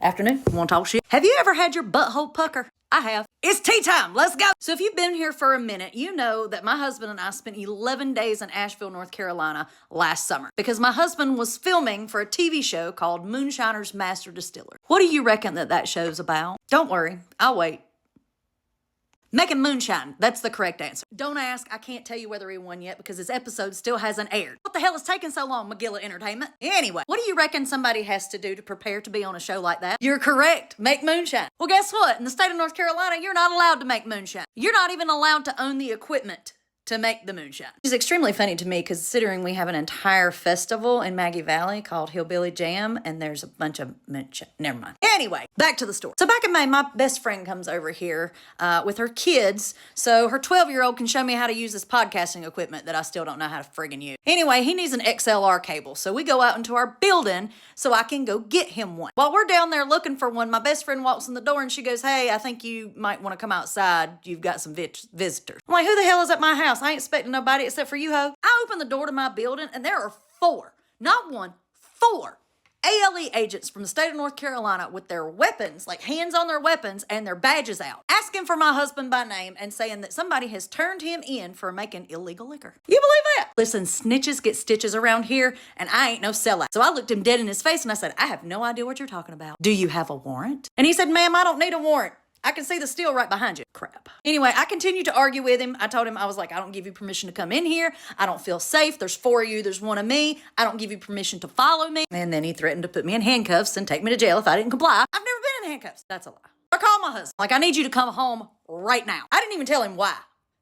Afternoon. Want to talk shit? Have you ever had your butthole pucker? I have. It's tea time. Let's go. So if you've been here for a minute, you know that my husband and I spent 11 days in Asheville, North Carolina last summer because my husband was filming for a TV show called Moonshiner's Master Distiller. What do you reckon that show's about? Don't worry. I'll wait. Making moonshine. That's the correct answer. Don't ask. I can't tell you whether he won yet because his episode still hasn't aired. What the hell is taking so long, McGilla Entertainment? Anyway, what do you reckon somebody has to do to prepare to be on a show like that? You're correct. Make moonshine. Well, guess what? In the state of North Carolina, you're not allowed to make moonshine. You're not even allowed to own the equipment to make the moonshine. Which is extremely funny to me considering we have an entire festival in Maggie Valley called Hillbilly Jam and there's a bunch of moonshine. Never mind. Anyway, back to the story. So back in May, my best friend comes over here with her kids so her 12-year-old can show me how to use this podcasting equipment that I still don't know how to friggin' use. Anyway, he needs an XLR cable, so we go out into our building so I can go get him one. While we're down there looking for one, my best friend walks in the door and she goes, "Hey, I think you might want to come outside. You've got some visitors." I'm like, "Who the hell is at my house? I ain't expecting nobody except for you, ho." I open the door to my building and there are four, not one, four ALE agents from the state of North Carolina with their weapons, like hands on their weapons and their badges out, asking for my husband by name and saying that somebody has turned him in for making illegal liquor. You believe that? Listen, snitches get stitches around here and I ain't no sellout. So I looked him dead in his face and I said, "I have no idea what you're talking about. Do you have a warrant?" And he said, "Ma'am, I don't need a warrant. I can see the steel right behind you." Crap. Anyway, I continued to argue with him. I told him, I was like, "I don't give you permission to come in here. I don't feel safe. There's four of you. There's one of me. I don't give you permission to follow me." And then he threatened to put me in handcuffs and take me to jail if I didn't comply. I've never been in handcuffs. That's a lie. I called my husband. Like, "I need you to come home right now." I didn't even tell him why.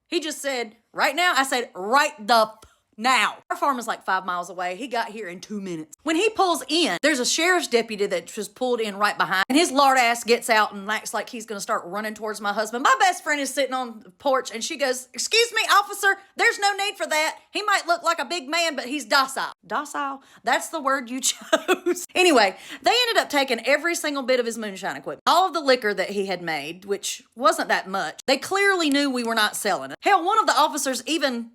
He just said, "Right now?" I said, "Right the now." Our farm is like 5 miles away. He got here in 2 minutes. When he pulls in, there's a sheriff's deputy that just pulled in right behind. And his lard ass gets out and acts like he's going to start running towards my husband. My best friend is sitting on the porch and she goes, "Excuse me, officer, there's no need for that. He might look like a big man, but he's docile." Docile? That's the word you chose. Anyway, they ended up taking every single bit of his moonshine equipment. All of the liquor that he had made, which wasn't that much. They clearly knew we were not selling it. Hell, one of the officers even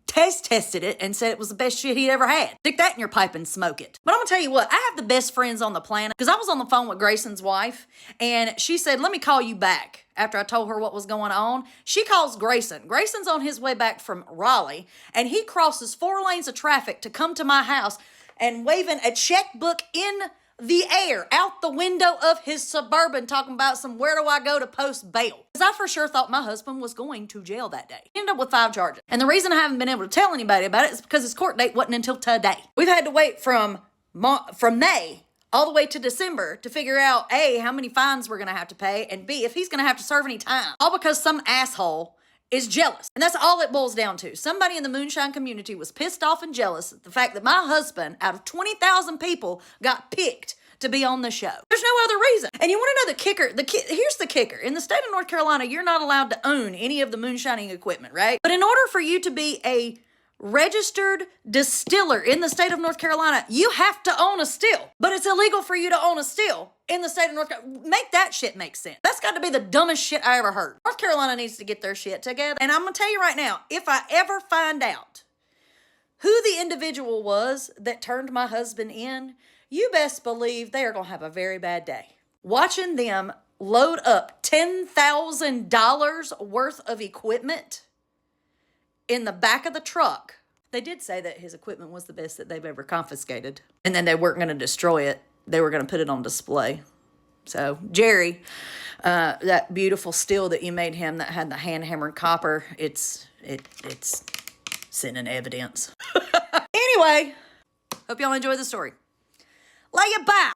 tested it and said it was the best shit he'd ever had. Stick that in your pipe and smoke it. But I'm gonna tell you what, I have the best friends on the planet because I was on the phone with Grayson's wife and she said, "Let me call you back." After I told her what was going on, she calls Grayson. Grayson's on his way back from Raleigh and he crosses 4 lanes of traffic to come to my house and waving a checkbook in the air out the window of his Suburban talking about some "where do I go to post bail?" Because I for sure thought my husband was going to jail that day. He ended up with 5 charges. And the reason I haven't been able to tell anybody about it is because his court date wasn't until today. We've had to wait from May all the way to December to figure out A, how many fines we're going to have to pay, and B, if he's going to have to serve any time. All because some asshole is jealous. And that's all it boils down to. Somebody in the moonshine community was pissed off and jealous at the fact that my husband, out of 20,000 people, got picked to be on the show. There's no other reason. And you want to know the kicker? Here's the kicker. In the state of North Carolina, you're not allowed to own any of the moonshining equipment, right? But in order for you to be a registered distiller in the state of North Carolina, you have to own a still. But it's illegal for you to own a still in the state of North Carolina. Make that shit make sense. That's got to be the dumbest shit I ever heard. North Carolina needs to get their shit together. And I'm going to tell you right now, if I ever find out who the individual was that turned my husband in, you best believe they are going to have a very bad day. Watching them load up $10,000 worth of equipment in the back of the truck. They did say that his equipment was the best that they've ever confiscated. And then they weren't going to destroy it. They were going to put it on display. So, Jerry, that beautiful steel that you made him that had the hand-hammered copper, it's sitting in evidence. Anyway, hope y'all enjoy the story. Lay your bye.